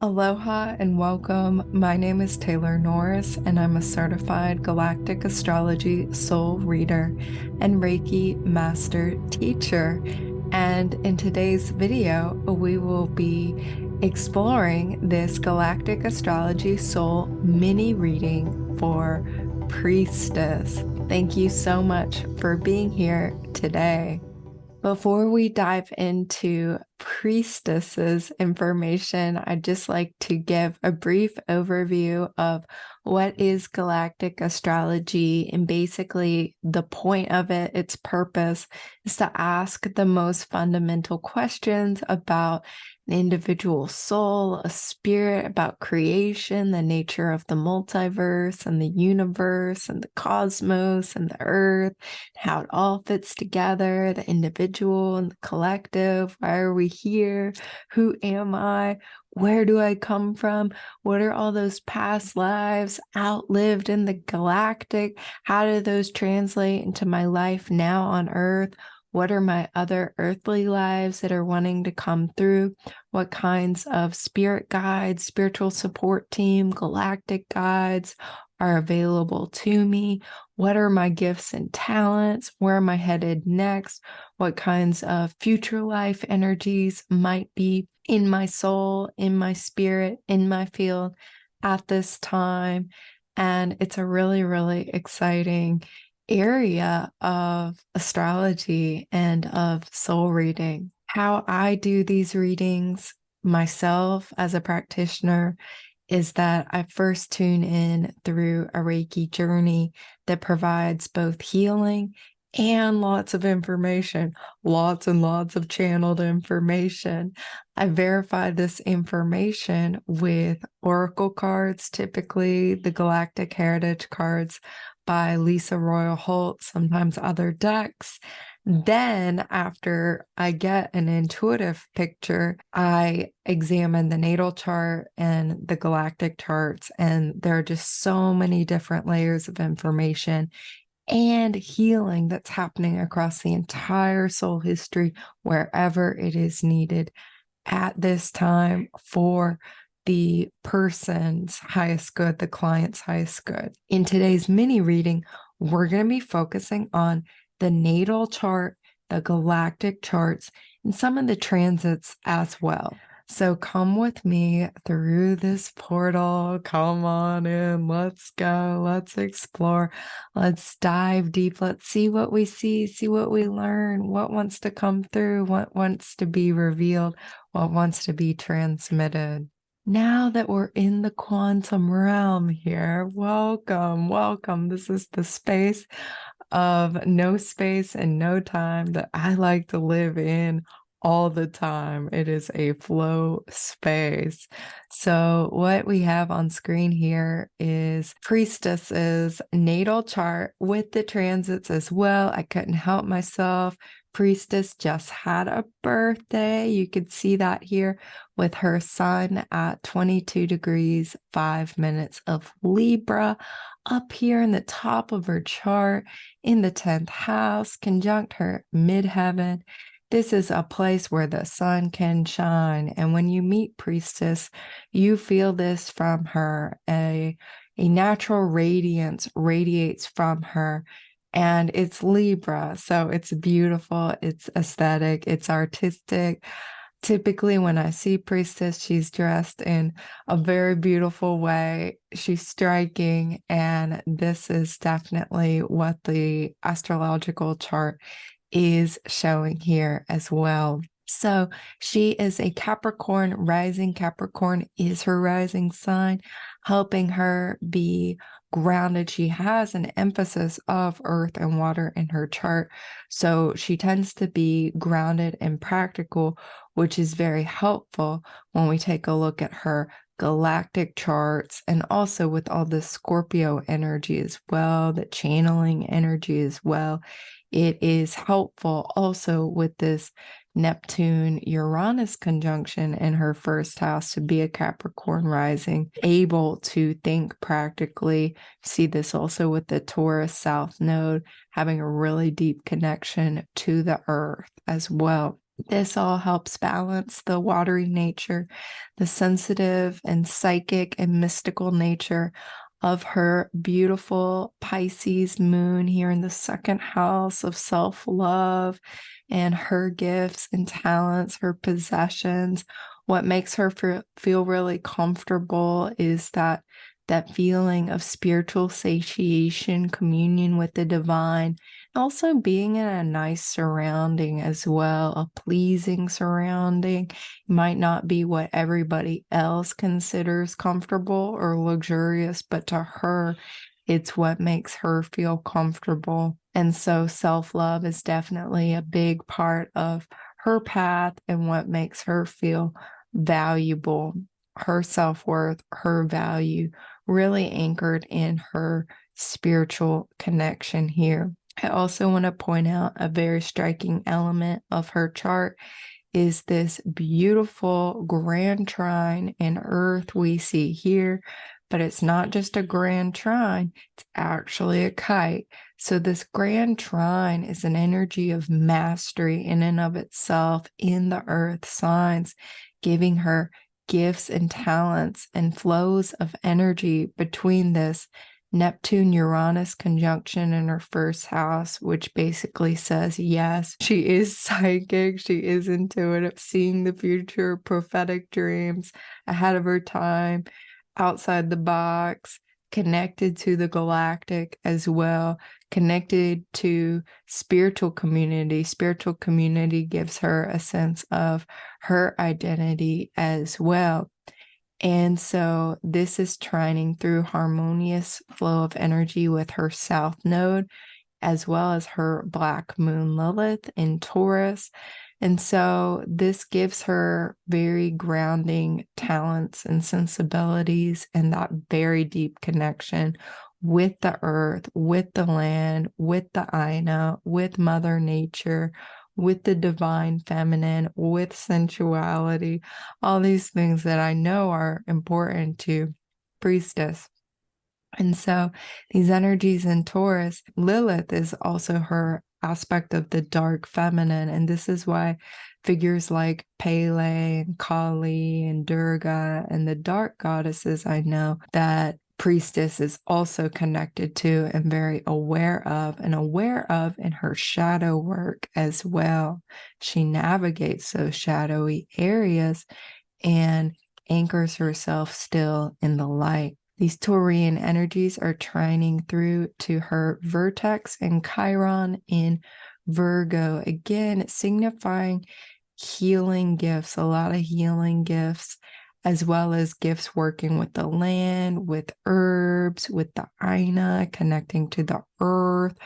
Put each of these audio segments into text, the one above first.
Aloha and welcome. My name is Taylor Norris, and I'm a certified Galactic Astrology soul reader and Reiki master teacher. And in today's video, we will be exploring this Galactic Astrology soul mini reading for Priestess. Thank you so much for being here today. Before we dive into Priestess's information, I'd just like to give a brief overview of what is galactic astrology, and basically the point of it, its purpose, is to ask the most fundamental questions about an individual soul, a spirit, about creation, the nature of the multiverse and the universe and the cosmos and the earth, how it all fits together, the individual and the collective. Why are we here? Who am I? Where do I come from? What are all those past lives outlived in the galactic? How do those translate into my life now on Earth? What are my other earthly lives that are wanting to come through? What kinds of spirit guides, spiritual support team, galactic guides are available to me? What are my gifts and talents? Where am I headed next? What kinds of future life energies might be in my soul, in my spirit, in my field at this time? And it's a really, really exciting area of astrology and of soul reading. How I do these readings myself as a practitioner is that I first tune in through a Reiki journey that provides both healing and lots of information, lots and lots of channeled information. I verify this information with oracle cards, typically the Galactic Heritage cards by Lisa Royal Holt, sometimes other decks. Then, after I get an intuitive picture, I examine the natal chart and the galactic charts, and there are just so many different layers of information and healing that's happening across the entire soul history, wherever it is needed at this time for the person's highest good, the client's highest good. In today's mini reading, we're going to be focusing on the natal chart, the galactic charts, and some of the transits as well. So come with me through this portal. Come on in. Let's go. Let's explore. Let's dive deep. Let's see what we see what we learn, what wants to come through, what wants to be revealed, what wants to be transmitted. Now that we're in the quantum realm here, welcome, welcome. This is the space of no space and no time that I like to live in all the time. It is a flow space. So what we have on screen here is Priestess's natal chart with the transits as well. I couldn't help myself. Priestess just had a birthday. You could see that here with her sun at 22 degrees, 5 minutes of Libra. Up here in the top of her chart in the 10th house, conjunct her midheaven. This is a place where the sun can shine. And when you meet Priestess, you feel this from her. A natural radiance radiates from her. And it's Libra, so it's beautiful, it's aesthetic, it's artistic. Typically, when I see Priestess, she's dressed in a very beautiful way. She's striking, and this is definitely what the astrological chart is showing here as well. So she is a Capricorn rising. Capricorn is her rising sign, helping her be grounded. She has an emphasis of earth and water in her chart. So she tends to be grounded and practical, which is very helpful when we take a look at her galactic charts, and also with all the Scorpio energy as well, the channeling energy as well. It is helpful also with this Neptune-Uranus conjunction in her first house to be a Capricorn rising, able to think practically. See this also with the Taurus South Node, having a really deep connection to the earth as well. This all helps balance the watery nature, the sensitive and psychic and mystical nature of her beautiful Pisces moon here in the second house of self-love and her gifts and talents, her possessions. What makes her feel really comfortable is that feeling of spiritual satiation, communion with the divine, also being in a nice surrounding as well, a pleasing surrounding. Might not be what everybody else considers comfortable or luxurious, but to her, it's what makes her feel comfortable. And so self-love is definitely a big part of her path and what makes her feel valuable, her self-worth, her value, really anchored in her spiritual connection here. I also want to point out a very striking element of her chart is this beautiful grand trine in Earth we see here, but it's not just a grand trine, it's actually a kite. So this grand trine is an energy of mastery in and of itself in the Earth signs, giving her gifts and talents and flows of energy between this Neptune-Uranus conjunction in her first house, which basically says, yes, she is psychic, she is intuitive, seeing the future, prophetic dreams ahead of her time, outside the box, connected to the galactic as well, connected to spiritual community. Spiritual community gives her a sense of her identity as well. And so this is trining through harmonious flow of energy with her south node, as well as her black moon Lilith in Taurus. And so this gives her very grounding talents and sensibilities and that very deep connection with the earth, with the land, with the Aina, with Mother Nature, with the divine feminine, with sensuality, all these things that I know are important to Priestess. And so these energies in Taurus, Lilith is also her aspect of the dark feminine. And this is why figures like Pele and Kali and Durga and the dark goddesses I know that Priestess is also connected to and very aware of in her shadow work as well. She navigates those shadowy areas and anchors herself still in the light. These Taurian energies are trining through to her vertex and Chiron in Virgo, again signifying healing gifts, a lot of healing gifts, as well as gifts working with the land, with herbs, with the Aina, connecting to the earth,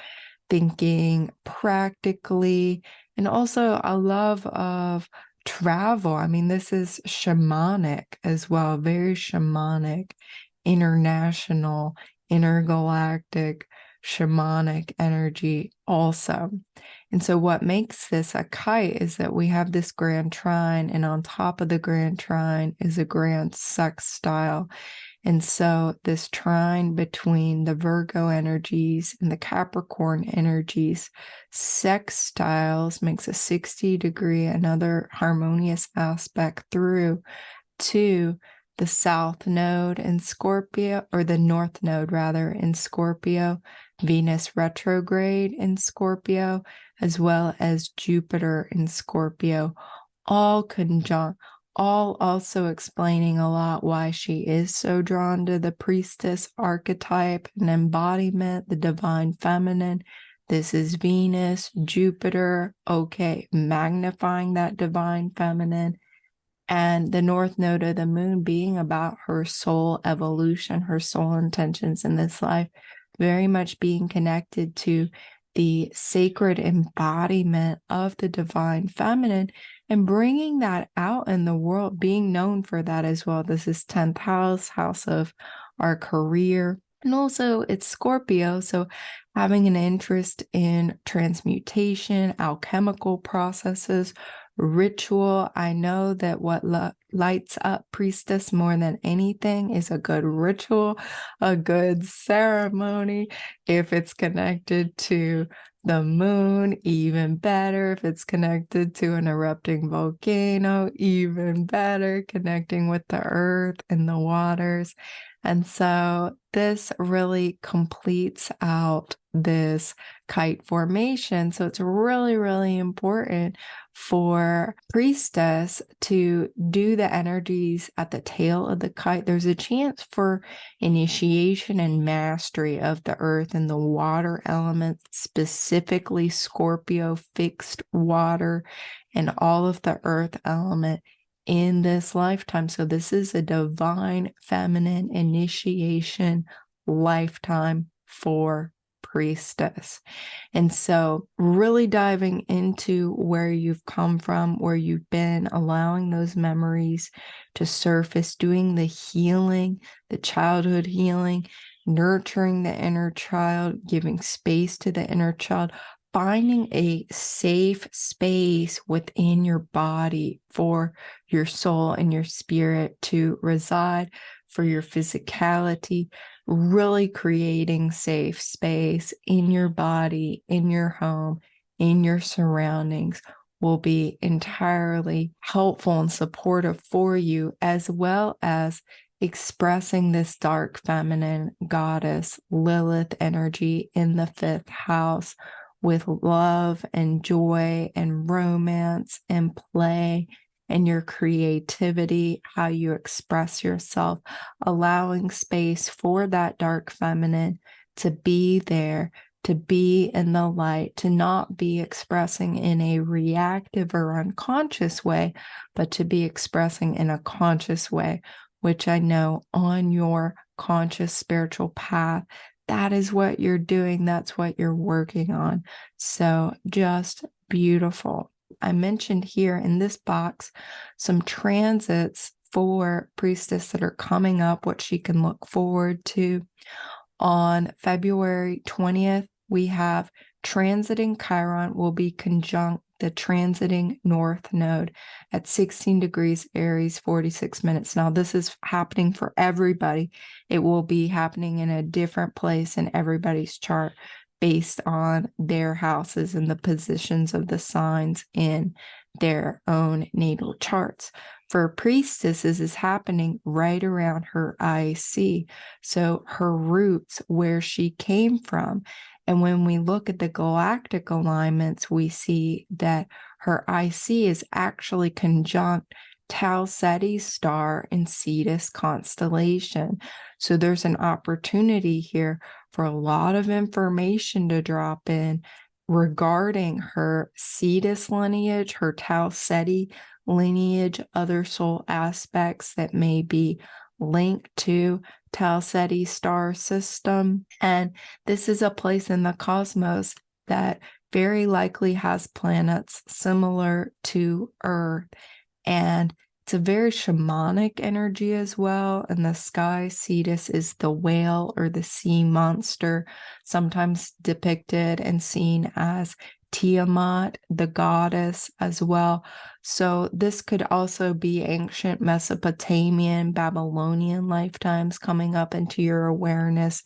thinking practically, and also a love of travel. I mean, this is shamanic as well, very shamanic, international, intergalactic, shamanic energy also. And so what makes this a kite is that we have this grand trine, and on top of the grand trine is a grand sextile. And so this trine between the Virgo energies and the Capricorn energies, sextiles, makes a 60-degree, another harmonious aspect through to the South Node in Scorpio, or the North Node rather, in Scorpio, Venus retrograde in Scorpio, as well as Jupiter in Scorpio, all conjunct, all also explaining a lot why she is so drawn to the priestess archetype and embodiment, the divine feminine. This is Venus, Jupiter, okay, magnifying that divine feminine. And the North Node of the moon being about her soul evolution, her soul intentions in this life, very much being connected to the sacred embodiment of the divine feminine and bringing that out in the world, being known for that as well. This is 10th house, house of our career. And also it's Scorpio, so having an interest in transmutation, alchemical processes, ritual. I know that what lights up Priestess more than anything is a good ritual, a good ceremony, if it's connected to the moon, even better. If it's connected to an erupting volcano, even better. Connecting with the earth and the waters. And so this really completes out this kite formation. So it's really, really important for Priestess to do the energies at the tail of the kite. There's a chance for initiation and mastery of the earth and the water elements, specifically Scorpio, fixed water, and all of the earth element in this lifetime. So this is a divine feminine initiation lifetime for Priestess. And so really diving into where you've come from, where you've been, allowing those memories to surface, doing the healing, the childhood healing, nurturing the inner child, giving space to the inner child, finding a safe space within your body for your soul and your spirit to reside, for your physicality, really creating safe space in your body, in your home, in your surroundings will be entirely helpful and supportive for you, as well as expressing this dark feminine goddess Lilith energy in the 5th house with love and joy and romance and play and your creativity, how you express yourself, allowing space for that dark feminine to be there, to be in the light, to not be expressing in a reactive or unconscious way, but to be expressing in a conscious way, which I know on your conscious spiritual path, that is what you're doing. That's what you're working on. So just beautiful. I mentioned here in this box some transits for Priestess that are coming up, what she can look forward to. On February 20th, we have transiting Chiron will be conjunct the transiting North Node at 16 degrees Aries, 46 minutes. Now, this is happening for everybody. It will be happening in a different place in everybody's chart based on their houses and the positions of the signs in their own natal charts. For Priestess, this is happening right around her IC, so her roots, where she came from. And when we look at the galactic alignments, we see that her IC is actually conjunct Tau Ceti star in Cetus constellation. So there's an opportunity here for a lot of information to drop in regarding her Cetus lineage, her Tau Ceti lineage, other soul aspects that may be linked to Tau Ceti star system. And this is a place in the cosmos that very likely has planets similar to Earth. And it's a very shamanic energy as well. In the sky, Cetus is the whale or the sea monster, sometimes depicted and seen as Tiamat, the goddess, as well. So this could also be ancient Mesopotamian, Babylonian lifetimes coming up into your awareness,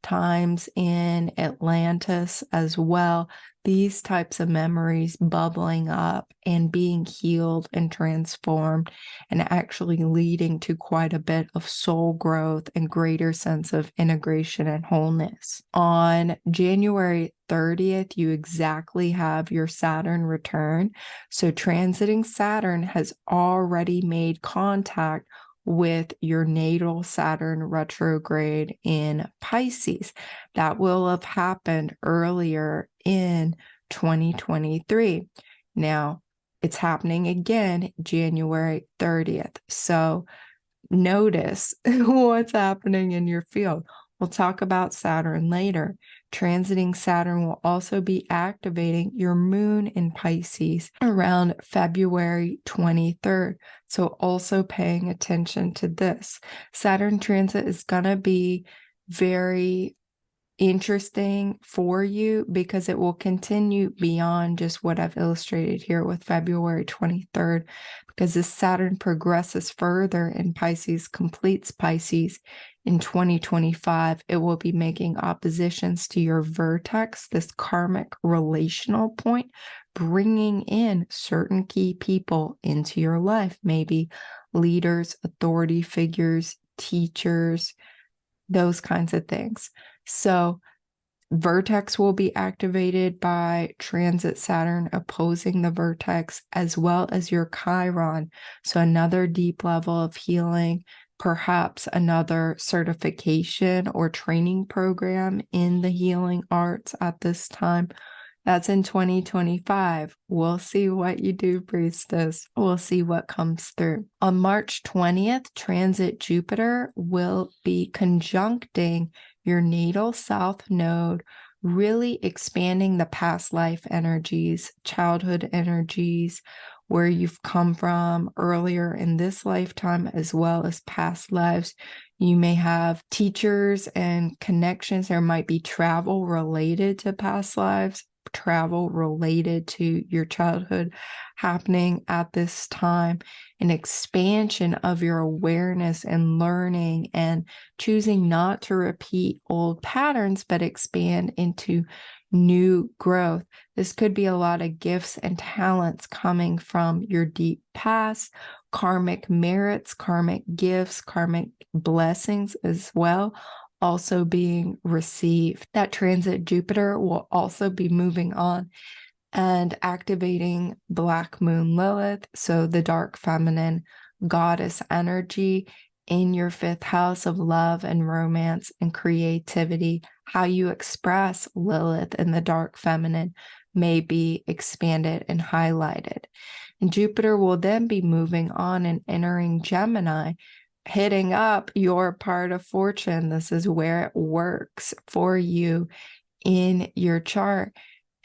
times in Atlantis as well. These types of memories bubbling up and being healed and transformed and actually leading to quite a bit of soul growth and greater sense of integration and wholeness. On January 30th, you exactly have your Saturn return. So transiting Saturn has already made contact with your natal Saturn retrograde in Pisces. That will have happened earlier in 2023. Now, it's happening again January 30th. So notice what's happening in your field. We'll talk about Saturn later. Transiting Saturn will also be activating your moon in Pisces around February 23rd. So also paying attention to this. Saturn transit is going to be very interesting for you because it will continue beyond just what I've illustrated here with February 23rd, because as Saturn progresses further in Pisces, completes Pisces in 2025, it will be making oppositions to your vertex, this karmic relational point, bringing in certain key people into your life, maybe leaders, authority figures, teachers, those kinds of things. So vertex will be activated by transit Saturn opposing the vertex, as well as your Chiron. So another deep level of healing, perhaps another certification or training program in the healing arts at this time. That's in 2025. We'll see what you do, Priestess. We'll see what comes through. On March 20th, transit Jupiter will be conjuncting your natal south node, really expanding the past life energies, childhood energies, where you've come from earlier in this lifetime, as well as past lives. You may have teachers and connections. There might be travel related to past lives, travel related to your childhood happening at this time, an expansion of your awareness and learning, and choosing not to repeat old patterns, but expand into new growth. This could be a lot of gifts and talents coming from your deep past, karmic merits, karmic gifts, karmic blessings as well, also being received. That transit Jupiter will also be moving on and activating Black Moon Lilith, so the dark feminine goddess energy in your 5th house of love and romance and creativity. How you express Lilith and the dark feminine may be expanded and highlighted. And Jupiter will then be moving on and entering Gemini, hitting up your part of fortune. This is where it works for you in your chart.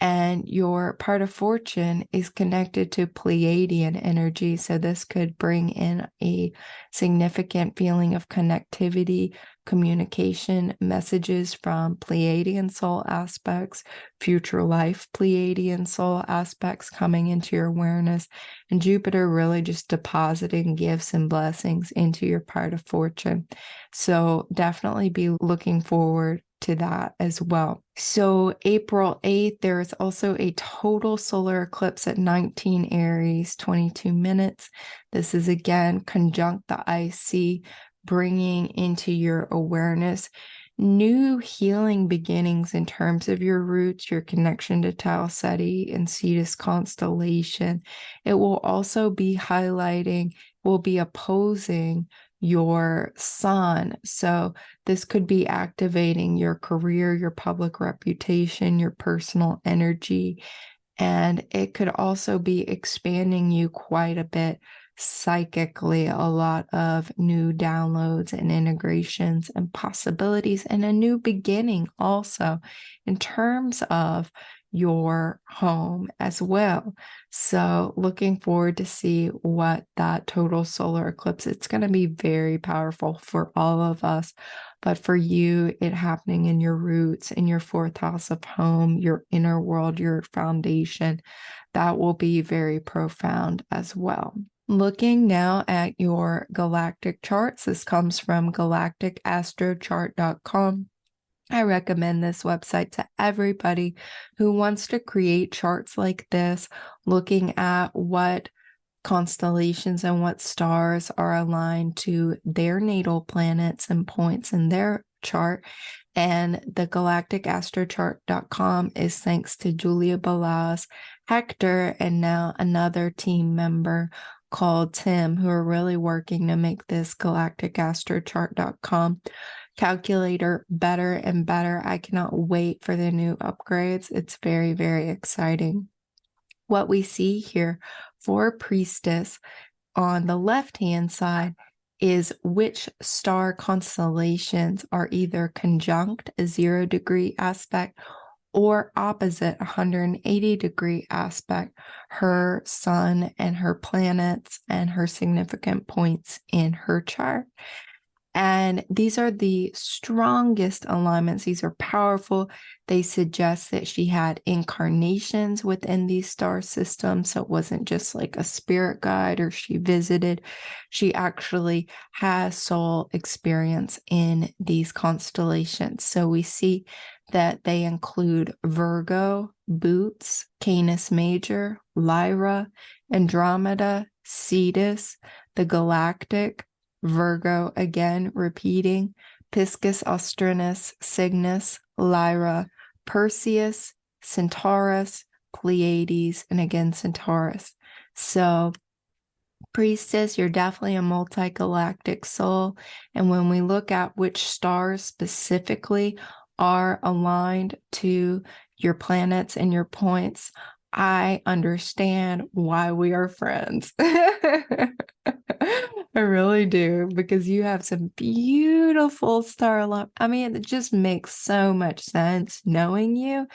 And your part of fortune is connected to Pleiadian energy. So this could bring in a significant feeling of connectivity, communication, messages from Pleiadian soul aspects, future life Pleiadian soul aspects coming into your awareness, and Jupiter really just depositing gifts and blessings into your part of fortune. So definitely be looking forward to that as well. So April 8th, there is also a total solar eclipse at 19 Aries, 22 minutes. This is again conjunct the IC, bringing into your awareness new healing beginnings in terms of your roots, your connection to Tau Ceti and Cetus constellation. It will also be highlighting, will be opposing your sun. So this could be activating your career, your public reputation, your personal energy, and it could also be expanding you quite a bit psychically, a lot of new downloads and integrations and possibilities, and a new beginning also in terms of your home as well. So looking forward to see what that total solar eclipse, it's going to be very powerful for all of us, but for you, it happening in your roots, in your 4th house of home, your inner world, your foundation, that will be very profound as well. Looking now at your galactic charts, this comes from galacticastrochart.com. I recommend this website to everybody who wants to create charts like this, looking at what constellations and what stars are aligned to their natal planets and points in their chart. And the galacticastrochart.com is thanks to Julia Balas, Hector, and now another team member called Tim, who are really working to make this galacticastrochart.com calculator better and better. I cannot wait for the new upgrades. It's very, very exciting. What we see here for Priestess on the left-hand side is which star constellations are either conjunct, a 0-degree aspect, or opposite, 180-degree aspect, her sun and her planets and her significant points in her chart. And these are the strongest alignments. These are powerful. They suggest that she had incarnations within these star systems. So it wasn't just like a spirit guide or she visited. She actually has soul experience in these constellations. So we see that they include Virgo, Boots, Canis Major, Lyra, Andromeda, Cetus, the Galactic, Virgo again, repeating, Piscis Austrinus, Cygnus, Lyra, Perseus, Centaurus, Pleiades, and again Centaurus. So, Priestess, you're definitely a multi-galactic soul. And when we look at which stars specifically are aligned to your planets and your points, I understand why we are friends. I really do, because you have some beautiful star love. I mean, it just makes so much sense knowing you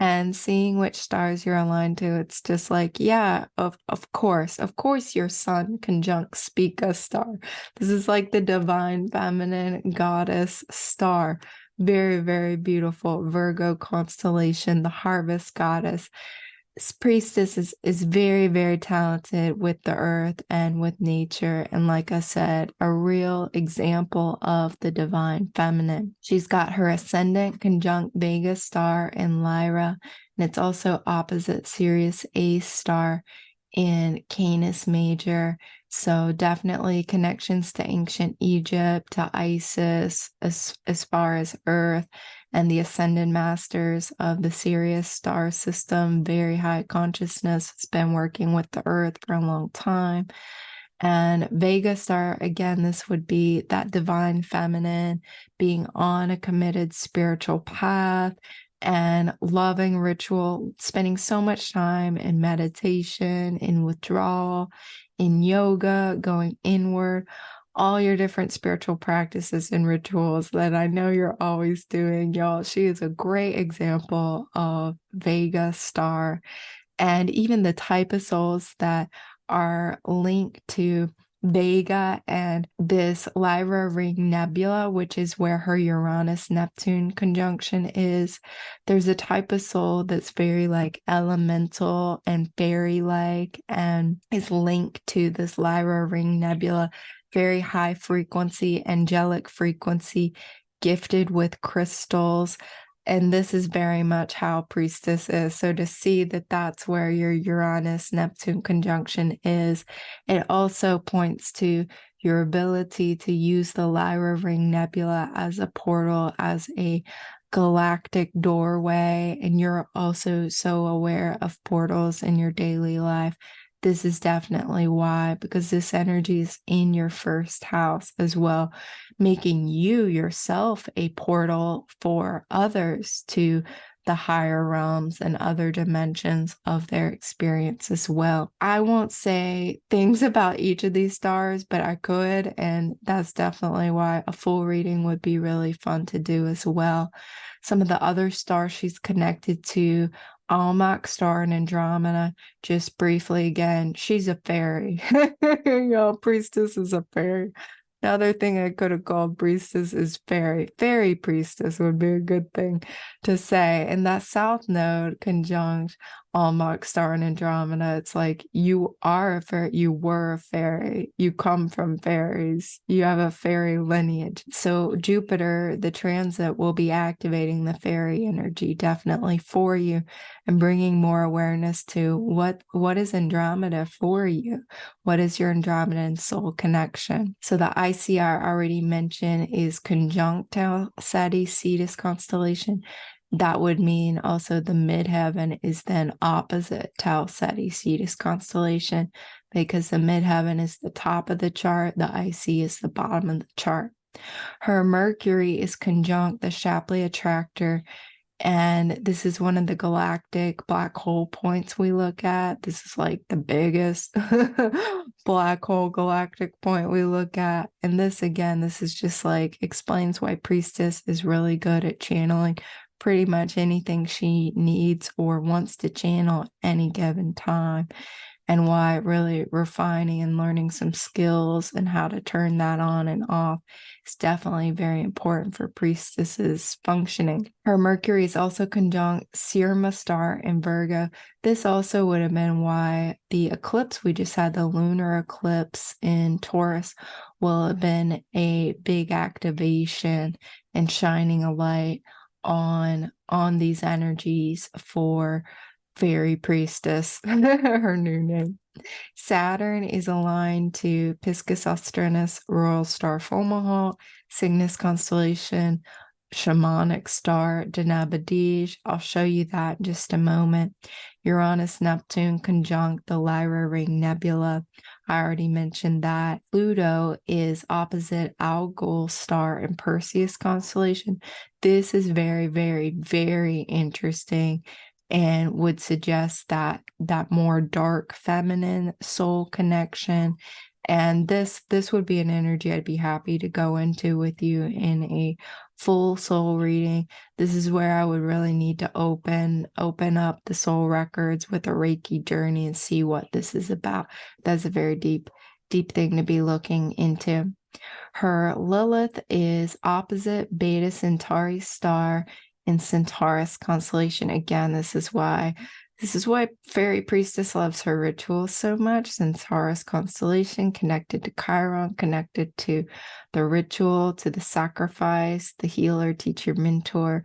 and seeing which stars you're aligned to. It's just like, yeah, of course your sun conjunct Spica star. This is like the divine feminine goddess star. Very, very beautiful Virgo constellation, the harvest goddess. Priestess is very, very talented with the earth and with nature. And like I said, a real example of the divine feminine. She's got her ascendant conjunct Vega star in Lyra, and it's also opposite Sirius A star in Canis Major. So definitely connections to ancient Egypt, to Isis, as far as Earth, and the ascended masters of the Sirius star system. Very high consciousness. It's been working with the Earth for a long time. And Vega star, again, this would be that divine feminine, being on a committed spiritual path and loving ritual, spending so much time in meditation, in withdrawal, in yoga, going inward, all your different spiritual practices and rituals that I know you're always doing, y'all. She is a great example of Vega star, and even the type of souls that are linked to Vega and this Lyra Ring Nebula, which is where her Uranus-Neptune conjunction is. There's a type of soul that's very like elemental and fairy-like and is linked to this Lyra Ring Nebula, very high frequency, angelic frequency, gifted with crystals. And this is very much how Priestess is. So to see that that's where your Uranus-Neptune conjunction is, it also points to your ability to use the Lyra Ring Nebula as a portal, as a galactic doorway. And you're also so aware of portals in your daily life. This is definitely why, because this energy is in your first house as well, making you yourself a portal for others to the higher realms and other dimensions of their experience as well. I won't say things about each of these stars, but I could, and that's definitely why a full reading would be really fun to do as well. Some of the other stars she's connected to, Almach star and Andromeda, just briefly again, she's a fairy. Y'all, Priestess is a fairy. Another thing I could have called Priestess is fairy. Fairy Priestess would be a good thing to say. And that South Node conjunct Almach star and Andromeda, it's like you are a fairy, you were a fairy, you come from fairies, you have a fairy lineage. So Jupiter, the transit, will be activating the fairy energy definitely for you and bringing more awareness to what is Andromeda for you. What is your Andromeda and soul connection? So the ICR already mentioned is conjunct Tau Cetus constellation. That would mean also the midheaven is then opposite Tau Cetus constellation, because the midheaven is the top of the chart, the IC is the bottom of the chart. Her Mercury is conjunct the Shapley Attractor, and this is one of the galactic black hole points we look at. This is like the biggest black hole galactic point we look at. And this, again, this is just like explains why Priestess is really good at channeling pretty much anything she needs or wants to channel at any given time. and why really refining and learning some skills and how to turn that on and off is definitely very important for Priestess's functioning. Her Mercury is also conjunct Sirius star in Virgo. This also would have been why the eclipse we just had, the lunar eclipse in Taurus, will have been a big activation and shining a light on these energies for Fairy Priestess, her new name. Saturn is aligned to Piscis Austrinus, Royal Star Fomalhaut, Cygnus constellation, Shamanic star, Deneb Adige. I'll show you that in just a moment. Uranus, Neptune conjunct the Lyra Ring Nebula. I already mentioned that. Pluto is opposite Algol star in Perseus constellation. This is very, very, very interesting and would suggest that more dark feminine soul connection. And this would be an energy I'd be happy to go into with you in a full soul reading. This is where I would really need to open up the soul records with a Reiki journey and see what this is about. That's a very deep thing to be looking into. Her Lilith is opposite Beta Centauri star in Centaurus constellation. Again, this is why Fairy Priestess loves her rituals so much. Centaurus constellation, connected to Chiron, connected to the ritual, to the sacrifice, the healer, teacher, mentor.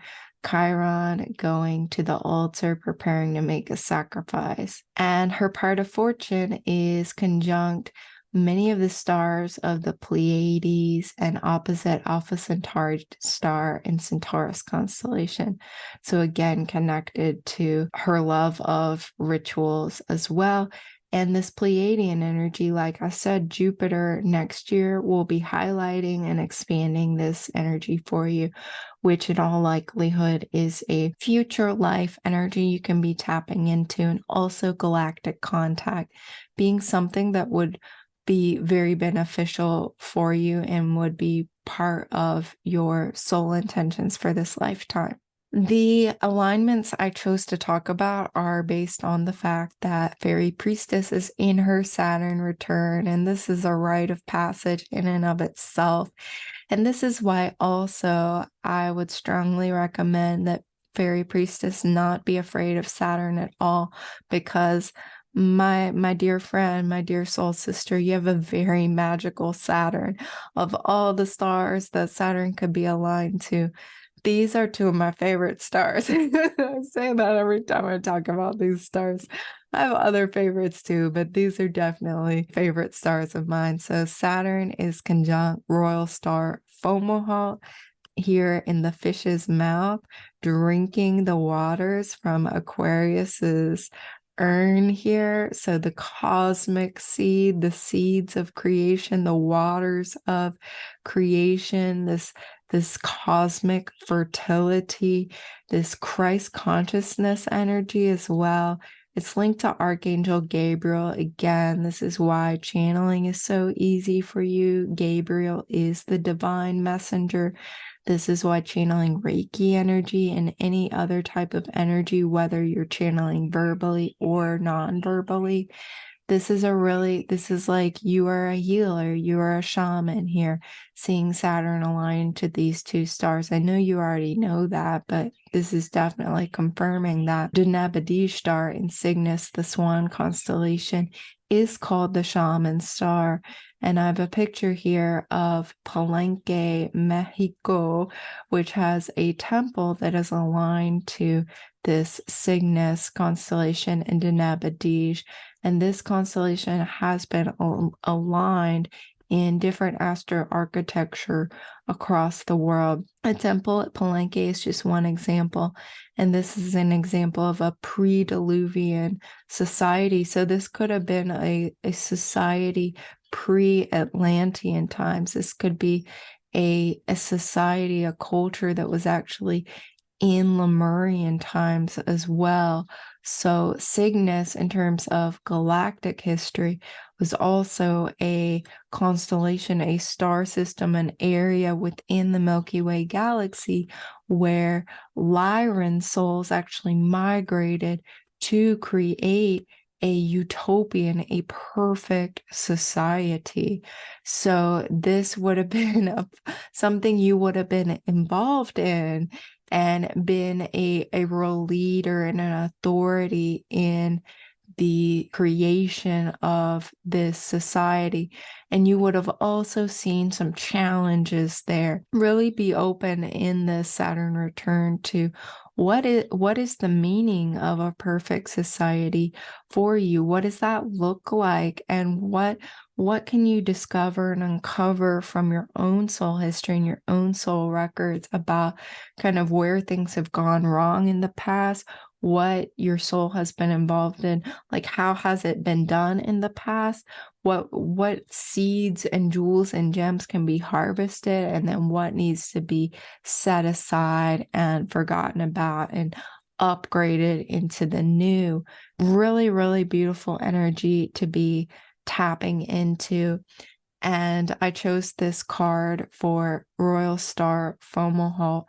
Chiron going to the altar, preparing to make a sacrifice. And her part of fortune is conjunct many of the stars of the Pleiades and opposite Alpha Centauri star in Centaurus constellation. So again, connected to her love of rituals as well. And this Pleiadian energy, like I said, Jupiter next year will be highlighting and expanding this energy for you, which in all likelihood is a future life energy you can be tapping into, and also galactic contact being something that would be very beneficial for you and would be part of your soul intentions for this lifetime. The alignments I chose to talk about are based on the fact that Fairy Priestess is in her Saturn return, and this is a rite of passage in and of itself. And this is why also I would strongly recommend that Fairy Priestess not be afraid of Saturn at all, because my dear friend, my dear soul sister, you have a very magical Saturn. Of all the stars that Saturn could be aligned to, these are two of my favorite stars. I say that every time I talk about these stars. I have other favorites too, but these are definitely favorite stars of mine. So Saturn is conjunct Royal Star Fomalhaut here in the fish's mouth, drinking the waters from Aquarius's urn here. So the cosmic seed, the seeds of creation, the waters of creation, this cosmic fertility, this Christ consciousness energy as well. It's linked to Archangel Gabriel. Again, this is why channeling is so easy for you. Gabriel is the divine messenger. This is why channeling Reiki energy and any other type of energy, whether you're channeling verbally or non-verbally, this is like you are a healer, you are a shaman here, seeing Saturn aligned to these two stars. I know you already know that, but this is definitely confirming that. Deneb Adige star in Cygnus, the Swan constellation, is called the Shaman star. And I have a picture here of Palenque, Mexico, which has a temple that is aligned to this Cygnus constellation in Deneb Adige. And this constellation has been aligned in different astro architecture across the world. A temple at Palenque is just one example, and this is an example of a pre-Diluvian society. So this could have been a society pre-Atlantean times. This could be a society, a culture that was actually in Lemurian times as well. So Cygnus, in terms of galactic history, was also a constellation, a star system, an area within the Milky Way galaxy where Lyran souls actually migrated to create a utopian, a perfect society. So this would have been something you would have been involved in and been a real leader and an authority in the creation of this society. And you would have also seen some challenges there. Really be open in the Saturn return to what is the meaning of a perfect society for you? What does that look like? And what can you discover and uncover from your own soul history and your own soul records about kind of where things have gone wrong in the past, what your soul has been involved in, like how has it been done in the past, what seeds and jewels and gems can be harvested, and then what needs to be set aside and forgotten about and upgraded into the new. Really, really beautiful energy to be tapping into. And I chose this card for Royal Star, Fomalhaut,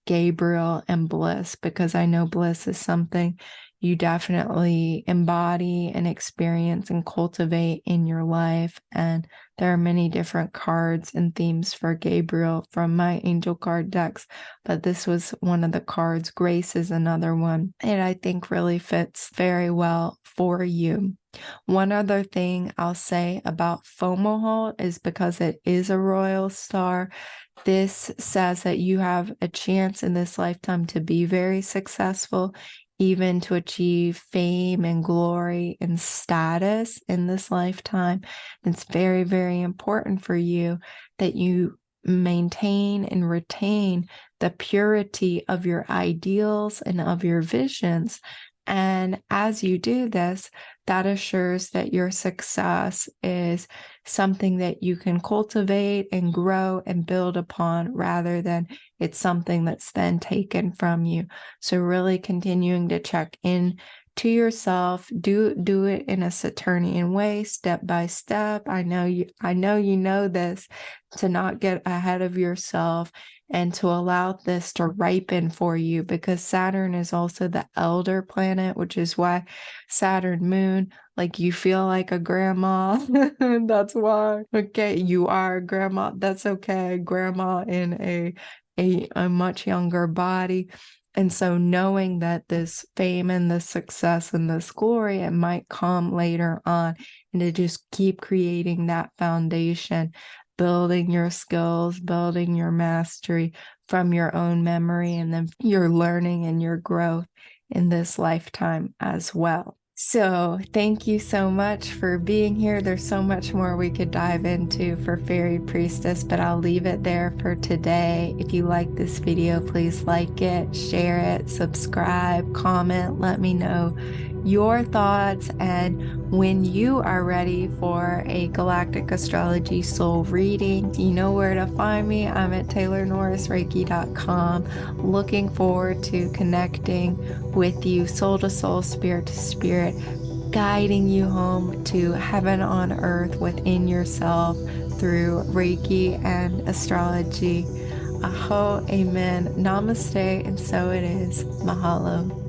Gabriel, and Bliss, because I know Bliss is something you definitely embody and experience and cultivate in your life. And there are many different cards and themes for Gabriel from my angel card decks, but this was one of the cards. Grace is another one, and I think really fits very well for you. One other thing I'll say about Fomalhaut is because it is a royal star, this says that you have a chance in this lifetime to be very successful, even to achieve fame and glory and status in this lifetime. It's very, very important for you that you maintain and retain the purity of your ideals and of your visions. And as you do this, that assures that your success is something that you can cultivate and grow and build upon, rather than it's something that's then taken from you. So really continuing to check in to yourself, do it in a Saturnian way, step by step. I know you know this, to not get ahead of yourself and to allow this to ripen for you, because Saturn is also the elder planet, which is why Saturn moon, like you feel like a grandma. That's why. Okay, you are a grandma. That's okay. Grandma in a much younger body. And so knowing that this fame and this success and this glory, it might come later on, and to just keep creating that foundation, building your skills, building your mastery from your own memory, and then your learning and your growth in this lifetime as well. So thank you so much for being here. There's so much more we could dive into for Fairy Priestess, but I'll leave it there for today. If you like this video, please like it, share it, subscribe, comment, let me know your thoughts. And when you are ready for a Galactic Astrology soul reading, you know where to find me. I'm at TaylorNorrisReiki.com. Looking forward to connecting with you, soul to soul, spirit to spirit, guiding you home to heaven on earth within yourself through Reiki and astrology. Aho, amen, namaste, and so it is. Mahalo.